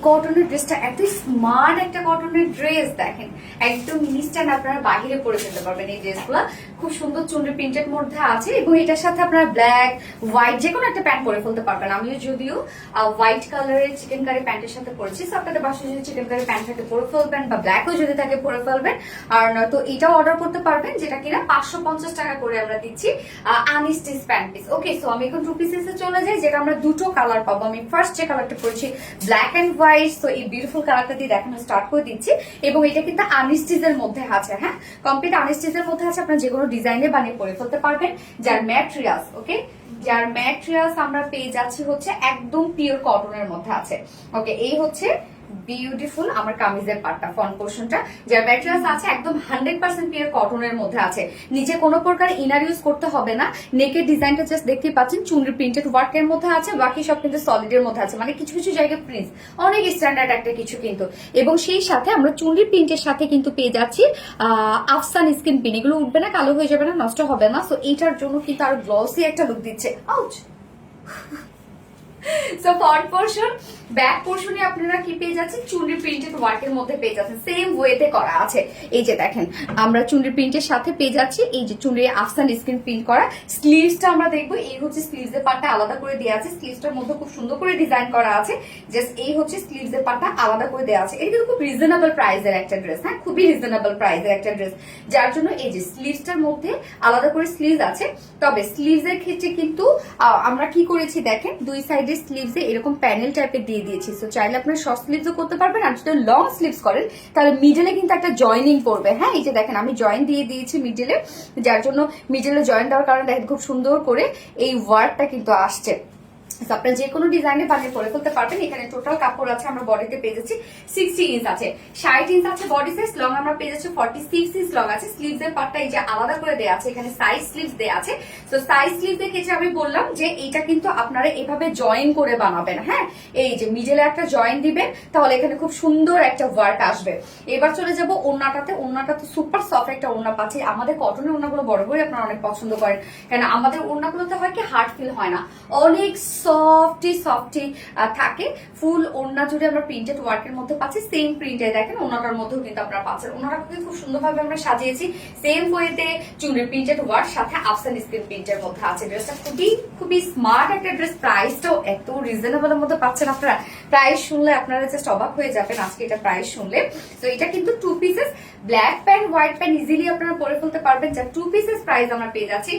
কটনের ড্রেসটা এত স্মার্ট একটা কটনের ড্রেস, দেখেন একদম ইনস্ট্যান্ট আপনারা বাহিরে পরে ফেলতে পারবেন। এই ড্রেসগুলো খুব সুন্দর চুনরি প্রিন্টের মধ্যে আছে এবং এটার সাথে আপনারা ব্ল্যাক হোয়াইট যে কোনো একটা প্যান্ট পরে ফেলতে পারবেন। আমিও যদিও হোয়াইট কালারের চিকেন কারি প্যান্টের সাথে পরেছি, সো আপনাদের বাসায় যদি চিকেন কারি প্যান্ট থাকে পরে ফেলবেন, বা ব্ল্যাকও যদি থাকে পরে ফেলবেন। আর নয়তো এটাও অর্ডার করতে পারবেন, যেটা কিনা 550 টাকা করে আমরা দিচ্ছি আনস্টিচ প্যান্ট পিস। ওকে, সো আমি এখন টু পিসেসে চলে যাই, যেটা আমরা দুটো কালার পাবো। আমি ফার্স্ট যে কালারটা পরেছি ব্ল্যাক এন্ড হোয়াইট, সো এই বিউটিফুল কালারটা দিয়ে দেখানো স্টার্ট করে দিচ্ছি। এবং এটা কিন্তু আনস্টিচের মধ্যে আছে, হ্যাঁ কমপ্লিট আনস্টিচের মধ্যে আছে। আপনার যে কোনো ডিজাইনে বানিয়ে পরে ফেলতে পারবেন। যার ম্যাটেরিয়ালস, ওকে, যার ম্যাটেরিয়ালস আমরা পেয়ে যাচ্ছি হচ্ছে একদম পিওর কটনের মধ্যে আছে। ওকে, এই হচ্ছে বিউটিফুল আমার কামিজের পার্টটা, ফ্রন্ট পোর্শনটা, যার ম্যাটেরিয়ালস আছে একদম 100% পিওর কটনের মধ্যে আছে। নিচে কোনো প্রকার ইনার ইউজ করতে হবে না। নেকের ডিজাইনটা জাস্ট দেখতে পাচ্ছেন চুনরি প্রিন্টেড ওয়ার্কের মধ্যে আছে, বাকি সব কিন্তু সলিডের মধ্যে আছে। মানে কিছু কিছু জায়গায় প্রিন্ট অনেক স্ট্যান্ডার্ড একটা কিছু কিন্তু। এবং সেই সাথে আমরা চুনরি প্রিন্টের সাথে কিন্তু পেয়ে যাচ্ছি আফসান স্কিন পিন। এগুলো উঠবে না, কালো হয়ে যাবে না, নষ্ট হবে না। সো এইটার জন্য কিন্তু আরো গ্লসি একটা লুক দিচ্ছে। Ouch. So front portion, back পোর্শনে আপনারা কি পেয়ে যাচ্ছেন চুনরি প্রিন্টেড ওয়ার্কের মধ্যে পেয়ে যাচ্ছেন, সেম ওয়েতে করা আছে। এই যে দেখেন আমরা চুনরি প্রিন্টের সাথে পেয়ে যাচ্ছি এই যে চুনরি আফসান স্ক্রিন প্রিন্ট করা। স্লিভসটা আমরা দেখবো, এই হচ্ছে স্লিভসের পার্টটা আলাদা করে দেওয়া আছে। স্লিভসটার মধ্যে খুব সুন্দর করে ডিজাইন করা আছে। জাস্ট এই হচ্ছে স্লিভসের পার্টটা আলাদা করে দেওয়া আছে। এটা কিন্তু খুব রিজনেবল প্রাইসের একটা ড্রেস, হ্যাঁ খুবই রিজনেবল প্রাইসের একটা ড্রেস, যার জন্য এই যে স্লিভসটার মধ্যে আলাদা করে স্লিভস আছে। তবে স্লিভসের ক্ষেত্রে কিন্তু আমরা কি করেছি দেখেন, দুই সাইডে স্লিভসে এরকম প্যানেল টাইপের দিয়ে দিয়েছি। সো চাইলে আপনারা শর্ট স্লিভসও করতে পারবেন, আর যদি লং স্লিভস করেন তাহলে মিডলে কিন্তু একটা জয়েনিং পড়বে। হ্যাঁ এই যে দেখেন আমি জয়েন দিয়ে দিয়েছি মিডলে, যার জন্য মিডলে জয়েন দেওয়ার কারণে দেখেন খুব সুন্দর করে এই ওয়ার্কটা কিন্তু আসছে। আপনারা যে কোনো ডিজাইনে বানিয়ে পরে ফেলতে পারবেন। এখানে টোটাল কাপড় আছে আমরা বডিতে পেয়ে যাচ্ছি 60 ইঞ্চ আছে, 60 ইঞ্চ আছে বডি সাইজ। লং আমরা পেয়ে যাচ্ছি 46 ইঞ্চ লং আছে। স্লিভস এর পার্টটা এই যে আলাদা করে দেওয়া আছে, এখানে সাইজ স্লিভস দেওয়া আছে। তো সাইজ স্লিভস এর ক্ষেত্রে আমি বললাম যে এটা কিন্তু আপনারা এভাবে জয়েন করে বানাবেন। হ্যাঁ এই যে মিডলে একটা জয়েন দিবেন, তাহলে এখানে খুব সুন্দর একটা ওয়ার্ক আসবে। এবার চলে যাব ওড়নাটাতে। ওড়নাটা তো সুপার সফট একটা ওড়না পাচ্ছি। আমাদের কটনের ওড়নাগুলো বড় করে আপনারা অনেক পছন্দ করেন, কেন আমাদের ওড়নাগুলোতে হয় কি হার্ড ফিল হয় না, অনেক সফটি সফটি থাকে। ফুল ওড়না জুড়ে আমরা প্রিন্টেড ওয়ার্কের মধ্যে পাচ্ছি। সেম প্রিন্টে দেখেন ওড়নাটার মধ্যেও কিন্তু আপনারা পাচ্ছেন। ওড়নাটাকে খুব সুন্দরভাবে আমরা সাজিয়েছি সেম ওয়েতে চুনরি প্রিন্টেড ওয়ার্ক সাথে আফসান স্ক্রিন প্রিন্টের মধ্যে আছে। ড্রেসটা খুবই খুবই স্মার্ট একটা ড্রেস। প্রাইসটাও এত রিজনেবলের মধ্যে পাচ্ছেন আপনারা। প্রাইস শুনলে আপনারা জাস্ট অবাক হয়ে যাবেন আজকে এটা প্রাইস শুনলে। তো এটা কিন্তু two pieces, black pant white pant easily আপনারা পরে ফেলতে পারবেন। যা টু পিসেস প্রাইস আমরা পেয়ে যাচ্ছি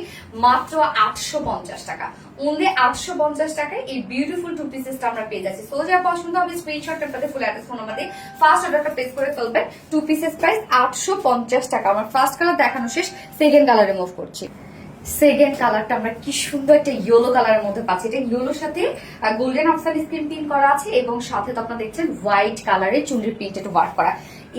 মাত্র 850 টাকা। অনলি 850 টাকায় এই বিউটিফুল টু পিসেসটা আমরা পেয়ে যাচ্ছি। সো যা পছন্দ হবে স্ক্রিনশট আপনাদের ফুল অ্যাড্রেস ফোন আমাদের ফার্স্ট অর্ডারটা প্লেস করে ফেলবেন। টু পিসেস প্রাইস 850 টাকা। আমার ফার্স্ট কালার দেখানো শেষ, সেকেন্ড কালারে মুভ করছি। সেকেন্ড কালারটা আমরা কি সুন্দর একটা ইয়েলো কালারের মধ্যে পাচ্ছি। এটা ইয়েলোর সাথে গোল্ডেন আফসান স্ক্রিন প্রিন্ট করা আছে এবং সাথে তো আপনারা দেখছেন হোয়াইট কালারে চুনরি প্রিন্টেড ওয়ার্ক করা।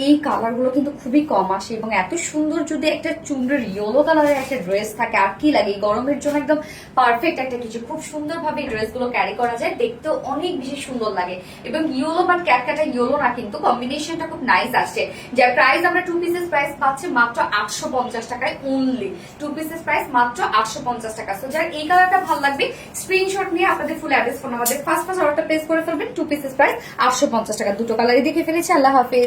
এই কালার গুলো কিন্তু খুবই কম আসে এবং এত সুন্দর যদি একটা চুনরির ইয়েলো কালারের একটা ড্রেস থাকে আর কি লাগে। এই গরমের জন্য একদম পারফেক্ট একটা কিছু। খুব সুন্দরভাবে ড্রেস গুলো ক্যারি করা যায়, দেখতেও অনেক বেশি সুন্দর লাগে। এবং ইয়েলো বাট ক্যাটকাটা ইয়েলো না, কিন্তু কম্বিনেশনটা খুব নাইস আসছে। যার প্রাইস আমরা টু পিসেস প্রাইস পাচ্ছি মাত্র 850 টাকায়। অনলি টু পিসেস প্রাইস মাত্র 850 টাকা। সো যার এই কালারটা ভালো লাগবে স্ক্রিনশট নিয়ে আপনাদের ফুল অ্যাড্রেস ফোন আমাদের ফার্স্ট অর্ডারটা প্লেস করে ফেলবেন। টু পিসেস প্রাইস 850 টাকা। দুটো কালারই দেখে ফেলেছি। আল্লাহ হাফেজ।